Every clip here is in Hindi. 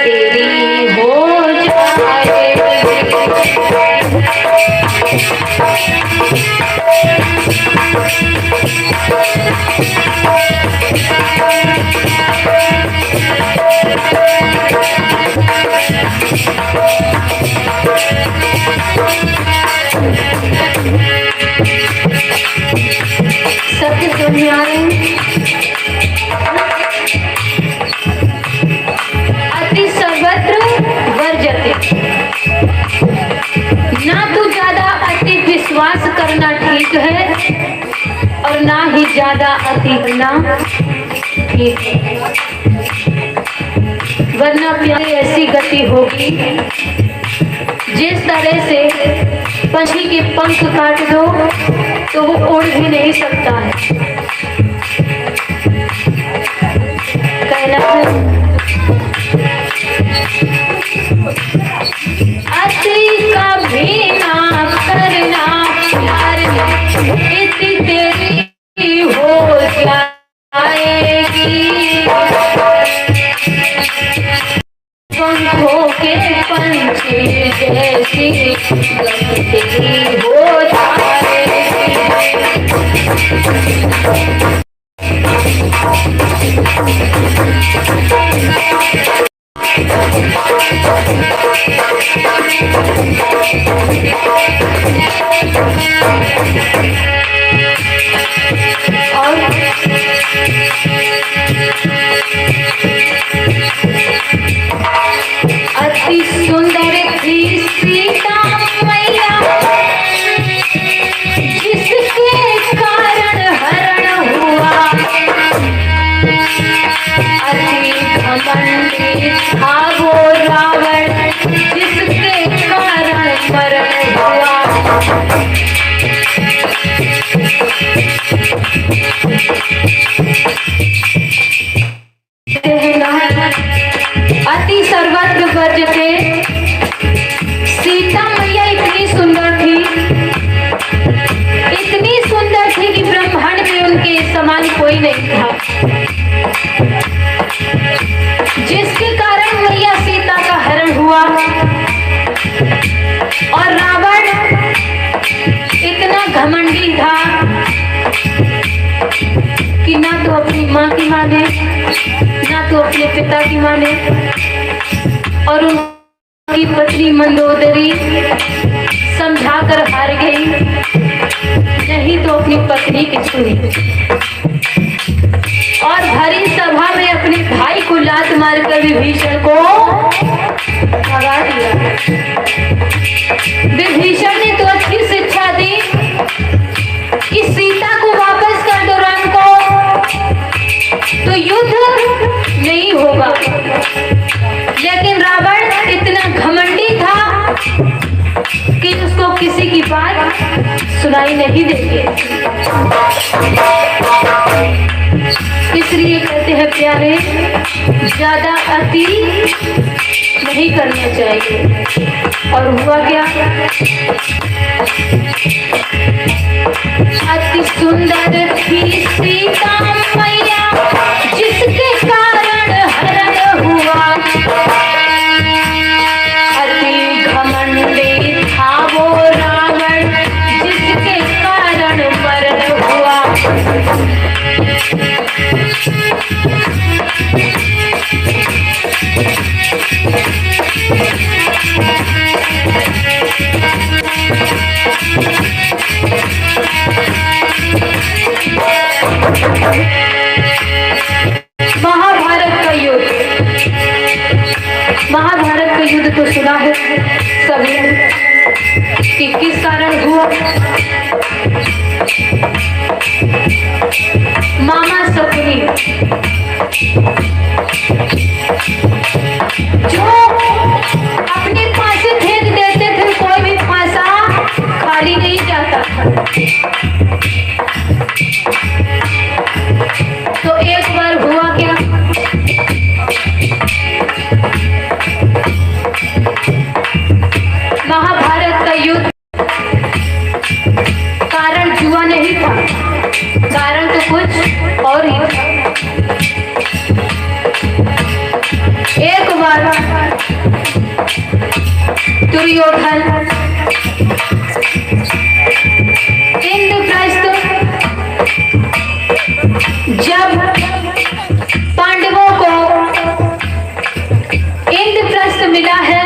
तेरी हो जाएगी। सत्य सुनियारे अति सर्वत्र वर्जते। ना तो ज्यादा अति विश्वास करना ठीक है और ना ही ज्यादा अति करना ठीक है, वरना प्यारे ऐसी गति होगी जिस तरह से पंछी के पंख काट दो तो वो उड़ भी नहीं सकता है। कहना है अति कभी ना करना प्यार इतनी तेरी हो जाएगी। पंखों के पंछी जैसी तेरी हो जाएगी। अति सुंदर थी सीता मैया जिसके कारण हरण हुआ। अति घमंडी था वो रावण जिसके कारण मरण हुआ। अति सर्वत्र वर्जते। सीता मैया इतनी सुंदर थी, इतनी सुंदर थी कि ब्रह्मांड में उनके समान कोई नहीं था, जिसके कारण मैया सीता का हरण हुआ। और रावण इतना घमंडी था कि ना तो अपनी माँ की माने ना तो अपने पिता की माने, और उनकी पत्नी मंदोदरी समझाकर हार गई, नहीं तो अपनी पत्नी की सुनी और भरी सभा में अपने भाई को लात मारकर विभीषण को भगा दिया। विभीषण ने तो अच्छी शिक्षा दी कि सीता को वापस कर दो राम को, तो युद्ध नहीं होगा। लेकिन रावण इतना घमंडी था कि उसको किसी की बात सुनाई नहीं देती। इसलिए कहते हैं प्यारे, ज्यादा अति नहीं करना चाहिए। और हुआ क्या? अति सुंदर थी सीता मैया जिसके कारण हरण हुआ। अति घमंडी था वो रावण जिसके कारण मरण हुआ। महाभारत का युद्ध, महाभारत का युद्ध तो सुना है सभी कि किस कारण हुआ। मामा सपनी जो अपने फांसी फेंक देते थे, कोई भी फांसा खाली नहीं जाता था। तो एक बार हुआ क्या, महाभारत का युद्ध कारण जुआ नहीं था, कारण तो कुछ और ही था। एक बार दुर्योधन इंद्रप्रस्थ जब पांडवों को इंद्रप्रस्थ मिला है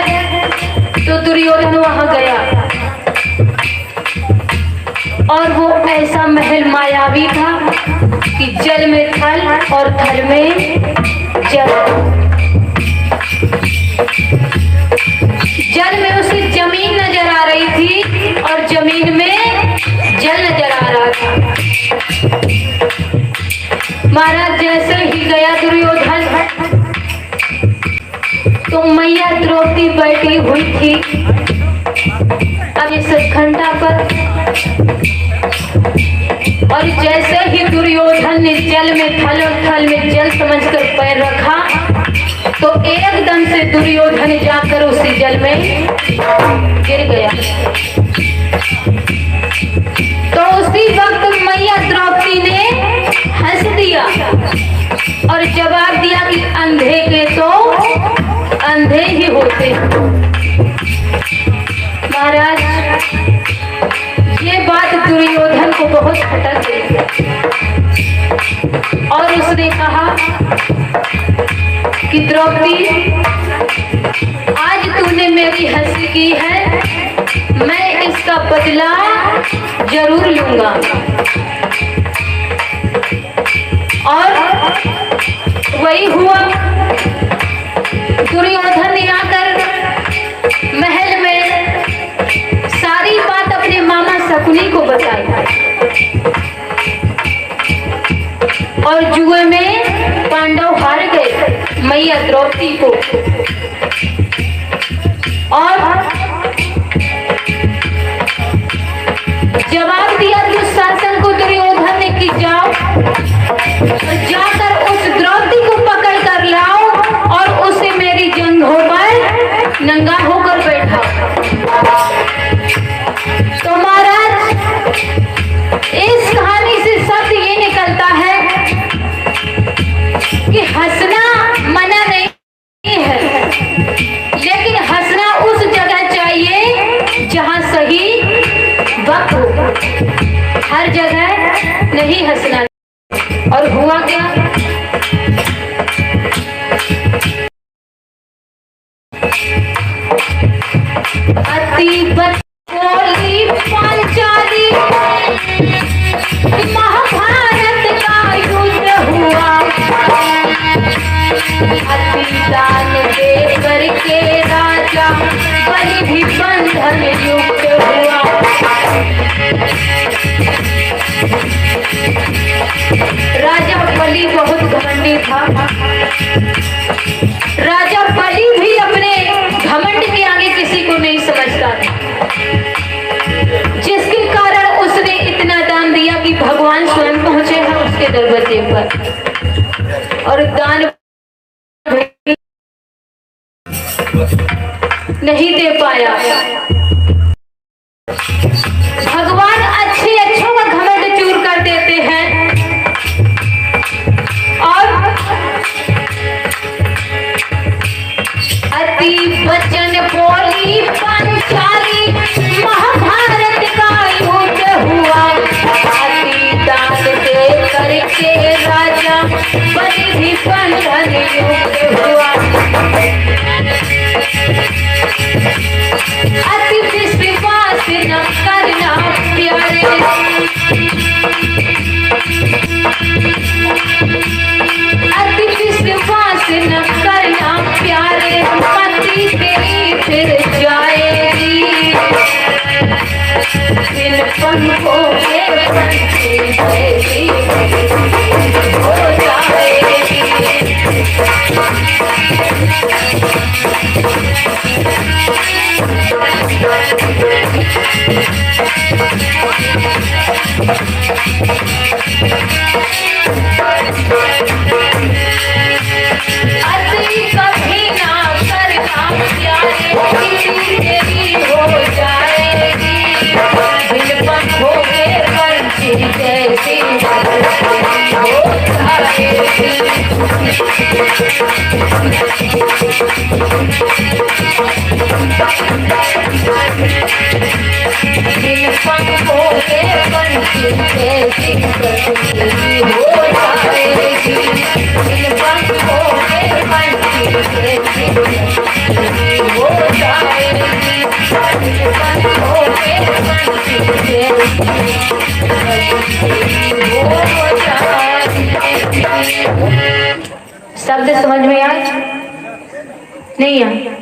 तो दुर्योधन वहां गया और वो ऐसा महल मायावी था कि जल में थल और थल में जल। जल में उसे जमीन नजर आ रही थी और जमीन में जल नजर आ रहा था। महाराज जैसे ही गया दुर्योधन तो मैया द्रौपदी बैठी हुई थी अब इस घंटा पर, और जैसे ही दुर्योधन ने जल में थल और थल में जल समझकर पैर रखा तो एकदम से दुर्योधन जाकर उसी जल में गिर गया। तो उसी वक्त मैया द्रौपदी ने हंस दिया और जवाब दिया कि अंधे के तो अंधे ही होते। महाराज ये बात दुर्योधन को बहुत खटक गई और उसने कहा कि द्रौपदी आज तूने मेरी हंसी की है, मैं इसका बदला जरूर लूंगा। और वही हुआ। दुर्योधन ने आकर महल में सारी बात अपने मामा शकुनी को बताई और जुए में पांडव हार गए मैया द्रौपदी को। और जवाब दिया दुशासन को दुर्योधन ने कि जाओ जाकर उस द्रौपदी को पकड़ कर लाओ और उसे मेरी जंघों पर नंगा होकर बैठा। तो महाराज इस कहानी से शब्द ये निकलता है कि हंसना मना नहीं है, लेकिन हंसना उस जगह चाहिए जहां सही वक्त हो। हर जगह नहीं हंसना। और हुआ क्या, अति बोली पांचाली महाभारत का युद्ध हुआ। अति दान दे करके राजा बलि भी बंधन युक्त हुआ। राजा बलि बहुत घमंडी था। राजा बलि भी अपने घमंड के आगे किसी को नहीं समझता था, जिसके कारण उसने इतना दान दिया कि भगवान स्वयं पहुंचे हैं उसके दरवाजे पर और दान नहीं दे पाया। भगवान अच्छों का घमंड चूर कर देते हैं और अति वचन बोली पांचाली महाभारत का युद्ध हुआ। अति दान दे करके राजा बलि भी बंधन युक्त हुआ। अति विश्वास न करना प्यारे, अति विश्वास न करना प्यारे, पति तेरी फिर जाएगी इन पंखों के पंछी जैसी हो जाएगी। अति कभी ना करना प्यारे, तेरी हो जाएगी इन पंखों के पंछी जैसी हो जाएगी। हो जाएगी इन पंखों में बंसी हो जाएगी इन पंखों में बंसी हो जाएगी। शब्द समझ में आए नहीं आए?